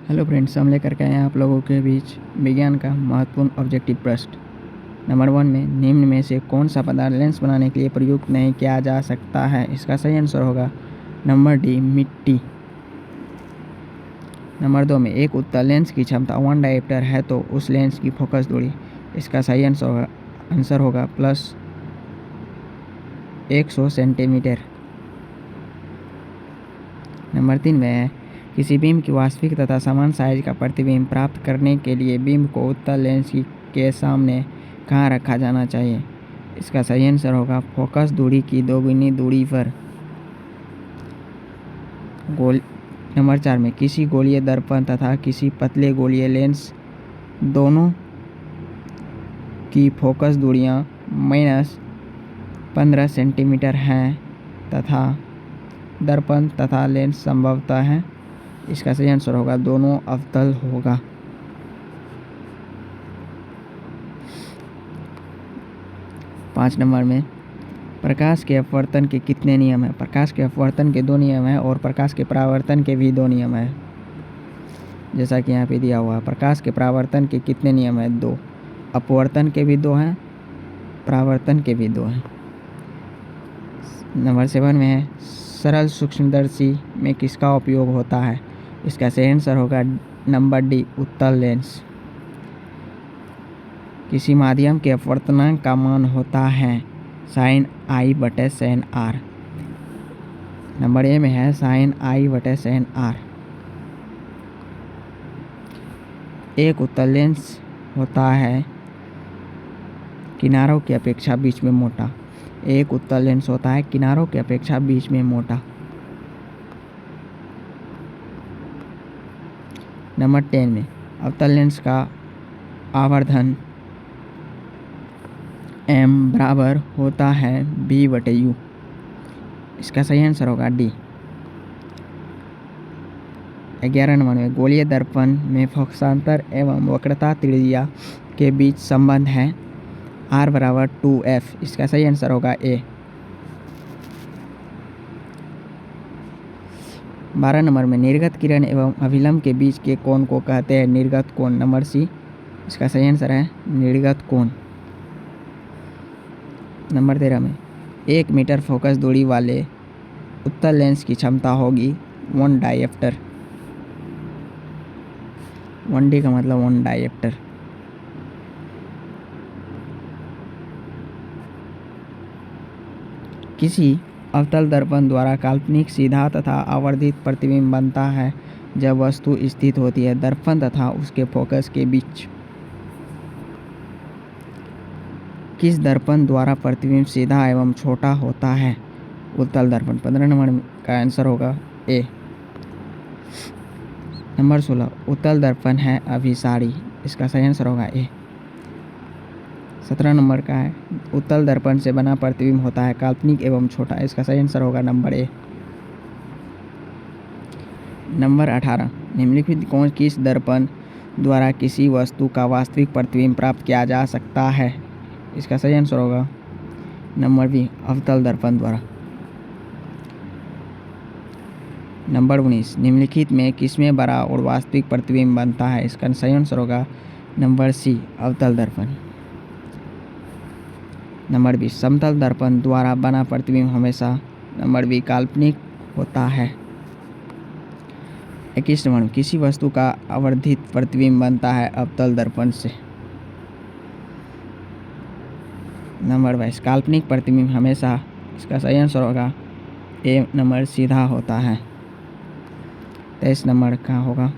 Hello friends, हम लेकर के आए हैं आप लोगों के बीच विज्ञान का महत्वपूर्ण ऑब्जेक्टिव प्रश्न। नंबर 1 में निम्न में से कौन सा पदार्थ लेंस बनाने के लिए प्रयुक्त नहीं किया जा सकता है? इसका सही आंसर होगा नंबर डी, मिट्टी। नंबर 2 में एक उत्तल लेंस की क्षमता 1 डायोप्टर है तो उस लेंस की फोकस दूरी, इसका सही आंसर होगा प्लस 100 सेंटीमीटर। नंबर 3 में है किसी बीम की वास्तविक तथा समान साइज का प्रतिबिंब प्राप्त करने के लिए बीम को उत्तल लेंस के सामने कहाँ रखा जाना चाहिए? इसका सही आंसर होगा फोकस दूरी की दोगुनी दूरी पर। नंबर 4 में किसी गोलीय दर्पण तथा किसी पतले गोलीय लेंस दोनों की फोकस दूरियां -15 सेंटीमीटर हैं तथा दर्पण तथा लेंस संभवतः हैं। इसका सही आंसर होगा दोनों अवतल होगा। पाँच नंबर में प्रकाश के अपवर्तन के कितने नियम हैं? प्रकाश के अपवर्तन के 2 नियम हैं और प्रकाश के परावर्तन के भी 2 नियम हैं, जैसा कि यहाँ पे दिया हुआ है। प्रकाश के परावर्तन के कितने नियम हैं? 2। अपवर्तन के भी 2 हैं, परावर्तन के भी 2 हैं। नंबर 7 में है सरल सूक्ष्मदर्शी में किसका उपयोग होता है? इसका सही आंसर होगा नंबर डी, उत्तल लेंस। किसी माध्यम के अपवर्तनांक का मान होता है sin I/sin r। Number A में है sin I/sin r। एक उत्तल लेंस होता है किनारों की अपेक्षा बीच में मोटा। एक उत्तल लेंस होता है किनारों की अपेक्षा बीच में मोटा। नंबर 10 में अवतल लेंस का आवर्धन m बराबर होता है b/u। इसका सही आंसर होगा डी। 11 नंबर में गोलीय दर्पण में फोकसांतर एवं वक्रता त्रिज्या के बीच संबंध है r बराबर 2f। इसका सही आंसर होगा ए। 12 नंबर में निर्गत किरण एवं अभिलंब के बीच के कोण को कहते हैं निर्गत कोण। नंबर सी, इसका सही आंसर है निर्गत कोण। नंबर 13 में 1 मीटर फोकस दूरी वाले उत्तल लेंस की क्षमता होगी 1 डायोप्टर। 1D का मतलब 1 डायोप्टर। किसी अवतल दर्पण द्वारा काल्पनिक सीधा तथा आवर्धित प्रतिबिंब बनता है जब वस्तु स्थित होती है दर्पण तथा उसके फोकस के बीच। किस दर्पण द्वारा प्रतिबिंब सीधा एवं छोटा होता है? उत्तल दर्पण। 15 नंबर का आंसर होगा ए। नंबर 16 उत्तल दर्पण है अभिसारी। इसका सही आंसर होगा ए। 17 नंबर का है उत्तल दर्पण से बना प्रतिबिंब होता है काल्पनिक एवं छोटा। इसका सही आंसर होगा नंबर ए। नंबर 18 निम्नलिखित कौन किस दर्पण द्वारा किसी वस्तु का वास्तविक प्रतिबिंब प्राप्त किया जा सकता है? इसका सही आंसर होगा नंबर बी, अवतल दर्पण द्वारा। नंबर 19 निम्नलिखित में किसमें बड़ा और वास्तविक प्रतिबिंब बनता है? इसका सही आंसर होगा नंबर सी, अवतल दर्पण। नंबर 20 समतल दर्पण द्वारा बना प्रतिबिंब हमेशा नंबर बी, काल्पनिक होता है। 21 नंबर किसी वस्तु का आवर्धित प्रतिबिंब बनता है अवतल दर्पण से। नंबर 22 काल्पनिक प्रतिबिंब हमेशा, इसका सही आंसर होगा ए नंबर, सीधा होता है। 23 नंबर का होगा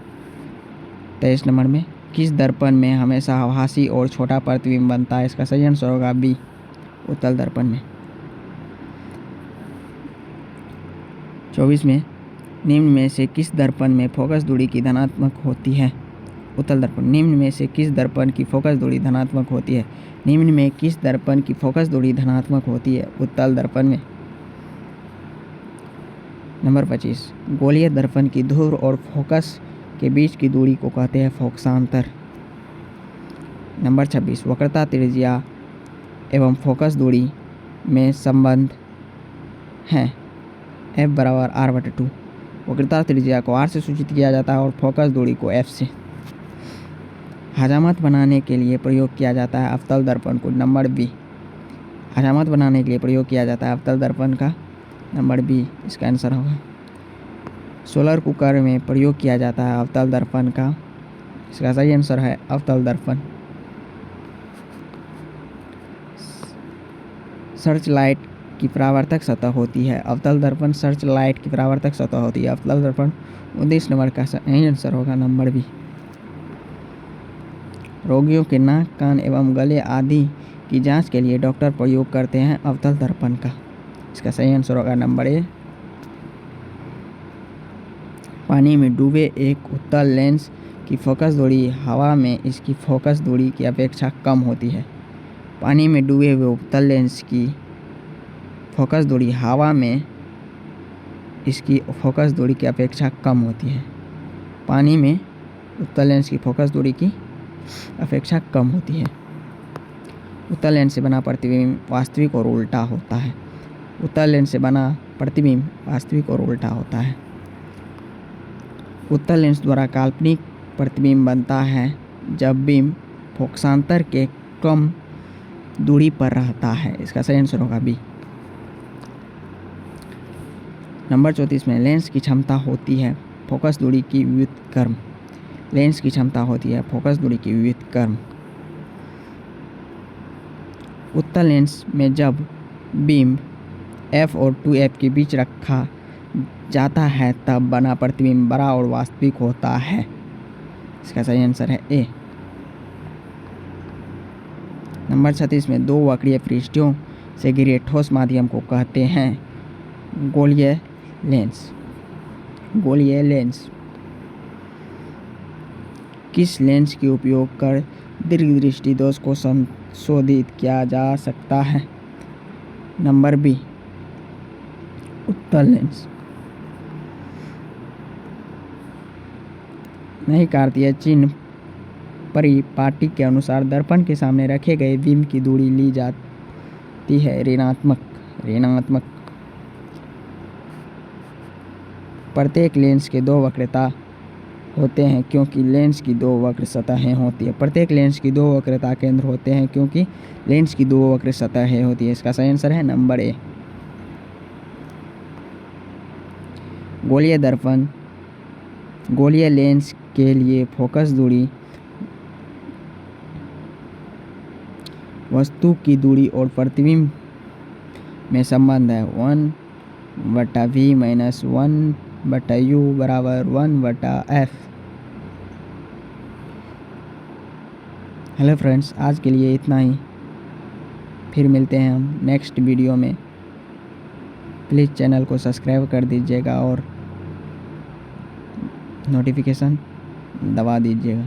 23 नंबर में किस दर्पण में हमेशा आभासी और छोटा प्रतिबिंब बनता है? इसका सही आंसर होगा बी, उत्तल दर्पण में। 24 में निम्न में से किस दर्पण में फोकस दूरी की धनात्मक होती है? उत्तल दर्पण। निम्न में से किस दर्पण की फोकस दूरी धनात्मक होती है? निम्न में किस दर्पण की फोकस दूरी धनात्मक होती है? उत्तल दर्पण में। नंबर 25 गोलीय दर्पण की ध्रुव और फोकस के बीच की दूरी को कहते हैं फोकसांतर। नंबर 26 वक्रता त्रिज्या एवं फोकस दूरी में संबंध है f बराबर r/2। वक्रता त्रिज्या को r से सूचित किया जाता है और फोकस दूरी को f से। हजामत बनाने के लिए प्रयोग किया जाता है अवतल दर्पण को, नंबर बी। हजामत बनाने के लिए प्रयोग किया जाता है अवतल दर्पण का, नंबर बी इसका आंसर होगा। सोलर कुकर में प्रयोग किया जाता है अवतल दर्पण का, इसका सही आंसर है अवतल दर्पण। सर्च लाइट की परावर्तक सतह होती है अवतल दर्पण, सर्च लाइट की परावर्तक सतह होती है अवतल दर्पण। 19 नंबर का सही आंसर होगा नंबर बी। रोगियों के नाक, कान एवं गले आदि की जांच के लिए डॉक्टर प्रयोग करते हैं अवतल दर्पण का, इसका सही आंसर होगा नंबर ए। पानी में डूबे एक उत्तल लेंस की फोकस दूरी हवा में इसकी फोकस दूरी की अपेक्षा कम होती है। पानी में डूबे हुए उत्तल लेंस की फोकस दूरी हवा में इसकी फोकस दूरी की अपेक्षा कम होती है। पानी में उत्तल लेंस की फोकस दूरी की अपेक्षा कम होती है। उत्तल लेंस से बना प्रतिबिंब वास्तविक और उल्टा होता है। उत्तल लेंस से बना प्रतिबिंब वास्तविक और उल्टा होता है। उत्तल लेंस द्वारा काल्पनिक प्रतिबिंब बनता है जब बिंब फोकसांतर के कम दूरी पर रहता है, इसका सही आंसर होगा बी। नंबर 34 में लेंस की क्षमता होती है फोकस दूरी की व्युत्क्रम। लेंस की क्षमता होती है फोकस दूरी की व्युत्क्रम। उत्तल लेंस में जब बिंब f और 2f के बीच रखा जाता है तब बना प्रतिबिंब बड़ा और वास्तविक होता है, इसका सही आंसर है ए। नंबर 36 में दो वक्रीय पृष्ठों से घिरे ठोस माध्यम को कहते हैं गोलीय लेंस। गोलीय लेंस किस लेंस के उपयोग कर दीर्घ दृष्टि दोष को संशोधित किया जा सकता है, नंबर बी उत्तल लेंस। नहीं कार्तीय चिन्ह परिपाटी के अनुसार दर्पण के सामने रखे गए बिंब की दूरी ली जाती है ऋणात्मक। प्रत्येक लेंस के दो वक्रता होते हैं क्योंकि लेंस की दो वक्र सतहें होती है। प्रत्येक लेंस की दो वक्रता केंद्र होते हैं क्योंकि लेंस की दो वक्र सतहें होती है, इसका सही आंसर है नंबर ए। गोलीय दर्पण गोलीय लेंस के लिए फोकस दूरी वस्तु की दूरी और प्रतिबिंब में संबंध है 1/v - 1/u = 1/f। Hello friends, आज के लिए इतना ही। फिर मिलते हैं हम नेक्स्ट वीडियो में। प्लीज़ चैनल को सब्सक्राइब कर दीजिएगा और नोटिफिकेशन दबा दीजिएगा।